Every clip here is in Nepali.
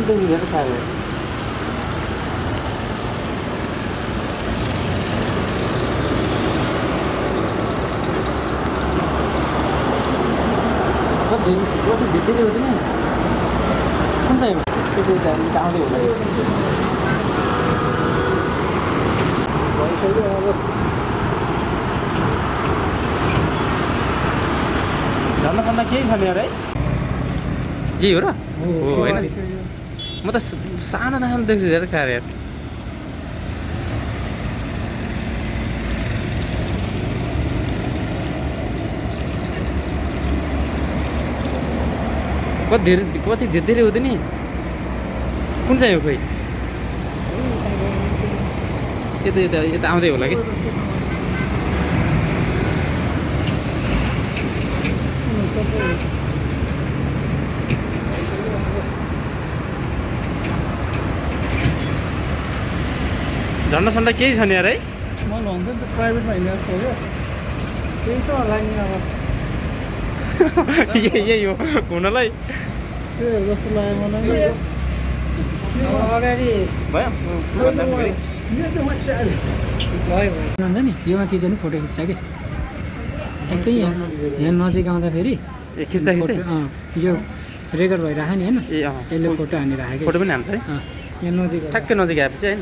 देख्छु धेरै साह्रो कति भित्रै हुँदैन कुन चाहिँ त्यो आउँदै होला झन्डा केही छैन यार है जे हो र हो होइन म त सानोदेखि देख्छु धेरै खाएर यार कति धेरै हुँदैन नि कुन चाहिँ हो खोइ यता आउँदै होला कि झन्डा सन्डा केही छैन यार है म भन्छु नि त प्राइभेटमा हिँड्ने जस्तो हो क्या त्यही त होला नि अब यही हो हुनलाई त्यही जस्तो लाग्यो मलाई अगाडि भयो भन्छ नि यो माथि चाहिँ फोटो खिच्छ कि ट्याक्कै यहाँ नजिक आउँदाखेरि खिच्दा खिच्दै यो रेकर्ड भइरहेको नि होइन ए यसले फोटो हानिरहेको फोटो पनि हान्छ है यहाँ नजिक ठ्याक्कै नजिक आएपछि होइन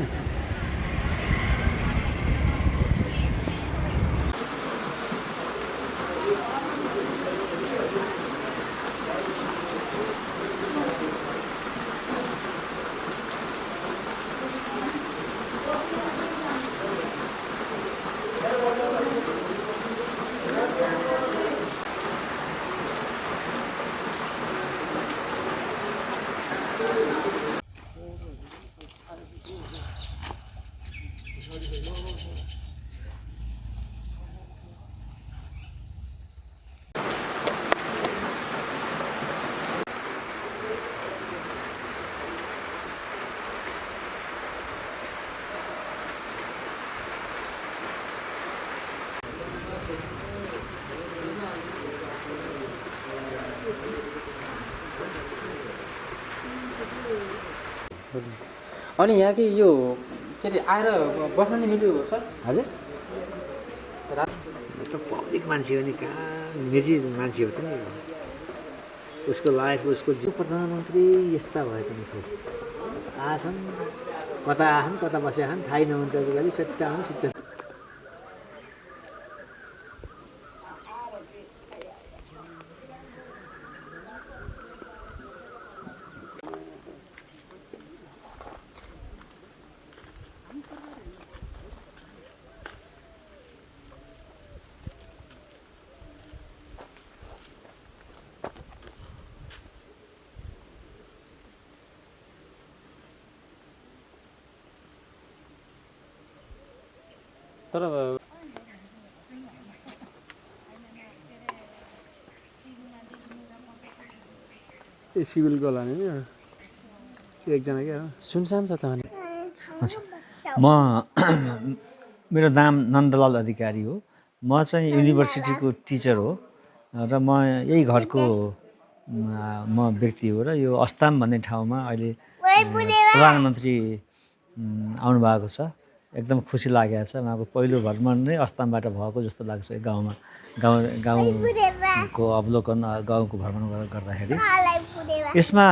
अनि यहाँ कि यो के अरे आएर बस्न नि मिल्यो सर हजुर त पब्लिक मान्छे हो नि कहाँ निजी मान्छे हो त नि उसको लाइफ उसको प्रधानमन्त्री यस्ता भए पनि खोइ आछन् कता आछन् कता बसेका छन् थाहै नहुन्थ्यो लागि सट्टा आउनु सिट्टा तर सिभिलको होला नि एकजना क्या सुनसान छ त अनि हजुर म मेरो नाम नन्दलाल अधिकारी हो म चाहिँ युनिभर्सिटीको टिचर हो र म यही घरको म व्यक्ति हो र यो अस्ताम भन्ने ठाउँमा अहिले प्रधानमन्त्री आउनुभएको छ एकदम खुसी लागेको छ उहाँको पहिलो भ्रमण नै अस्तामबाट भएको जस्तो लाग्छ गाउँमा गाउँको अवलोकन गाउँको भ्रमण गर्दाखेरि यसमा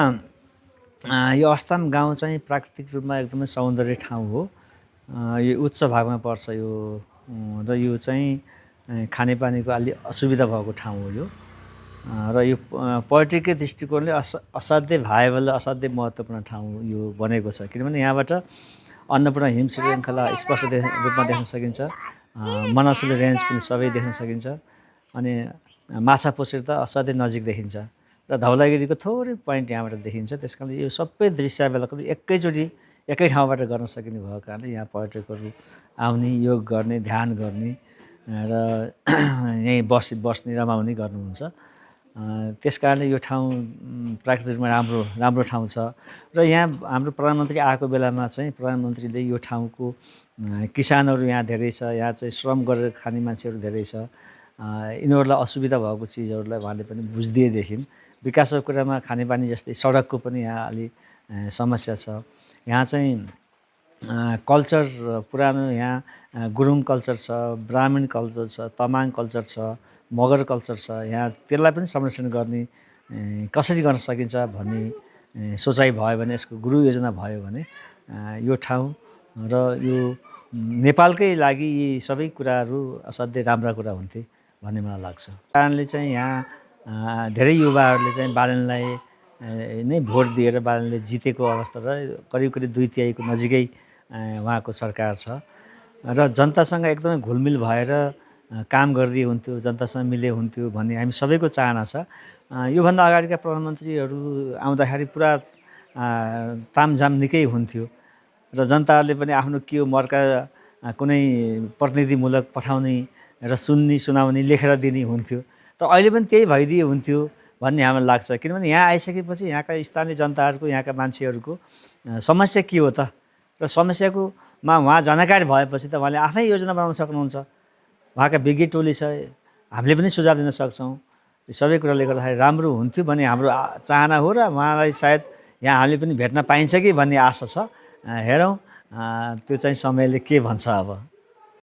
यो अस्ताम गाउँ चाहिँ प्राकृतिक रूपमा एकदमै सौन्दर्य ठाउँ हो यो उच्च भागमा पर्छ यो र यो चाहिँ खानेपानीको अलि असुविधा भएको ठाउँ हो यो र यो पर्यटकीय दृष्टिकोणले असाध्यै भाइबल असाध्यै महत्त्वपूर्ण ठाउँ यो बनेको छ किनभने यहाँबाट अन्नपूर्ण हिम श्रृङ्खला स्पष्ट रूपमा देख्न सकिन्छ मनसुली रेन्ज पनि सबै देख्न सकिन्छ अनि माछा पोसेर त असाध्यै नजिक देखिन्छ र धौलागिरीको थोरै पोइन्ट यहाँबाट देखिन्छ त्यस कारणले यो सबै दृश्यावलोकन एकैचोटि एकै ठाउँबाट गर्न सकिने भएको कारणले यहाँ पर्यटकहरू आउने योग गर्ने ध्यान गर्ने र यहीँ बस्ने रमाउने गर्नुहुन्छ त्यस कारणले यो ठाउँ प्राकृतिक रूपमा राम्रो ठाउँ छ र यहाँ हाम्रो प्रधानमन्त्री आएको बेलामा चाहिँ प्रधानमन्त्रीले यो ठाउँको किसानहरू यहाँ धेरै छ यहाँ चाहिँ श्रम गरेर खाने मान्छेहरू धेरै छ यिनीहरूलाई असुविधा भएको चिजहरूलाई उहाँले पनि बुझिदिएदेखि विकासको कुरामा खानेपानी जस्तै सडकको पनि यहाँ अलि समस्या छ। यहाँ चाहिँ कल्चर पुरानो यहाँ गुरुङ कल्चर छ, ब्राह्मण कल्चर छ, तमाङ कल्चर छ, मगर कल्चर छ। यहाँ त्यसलाई पनि संरक्षण गर्ने कसरी गर्न सकिन्छ भन्ने सोचाइ भयो भने, यसको गुरु योजना भयो भने यो ठाउँ र यो नेपालकै लागि यी सबै कुराहरू असाध्यै राम्रा कुरा हुन्थे भन्ने मलाई लाग्छ। कारणले चाहिँ यहाँ धेरै युवाहरूले चाहिँ बालनलाई नै भोट दिएर बालनले जितेको अवस्था र करिब 2/3 नजिकै उहाँको सरकार छ र जनतासँग एकदमै घुलमिल भएर काम गर्दै हुन्थ्यो, जनतासँग मिले हुन्थ्यो भन्ने हामी सबैको चाहना छ। योभन्दा अगाडिका प्रधानमन्त्रीहरू आउँदाखेरि पुरा तामझाम निकै हुन्थ्यो र जनताहरूले पनि आफ्नो के हो मर्का कुनै प्रतिनिधिमूलक पठाउने र सुनाउने लेखेर दिने हुन्थ्यो। त अहिले पनि त्यही भइदिए हुन्थ्यो भन्ने हामीलाई लाग्छ। किनभने यहाँ आइसकेपछि यहाँका स्थानीय जनताहरूको, यहाँका मान्छेहरूको समस्या के हो त र समस्याकोमा उहाँ जानकारी भएपछि त उहाँले आफै योजना बनाउन सक्नुहुन्छ। उहाँका विज्ञ टोली छ, हामीले पनि सुझाव दिन सक्छौँ। यो सबै कुराले गर्दाखेरि राम्रो हुन्थ्यो भन्ने हाम्रो चाहना हो र उहाँलाई सायद यहाँ हामीले पनि भेट्न पाइन्छ कि भन्ने आशा छ। हेरौँ त्यो चाहिँ समयले के भन्छ अब।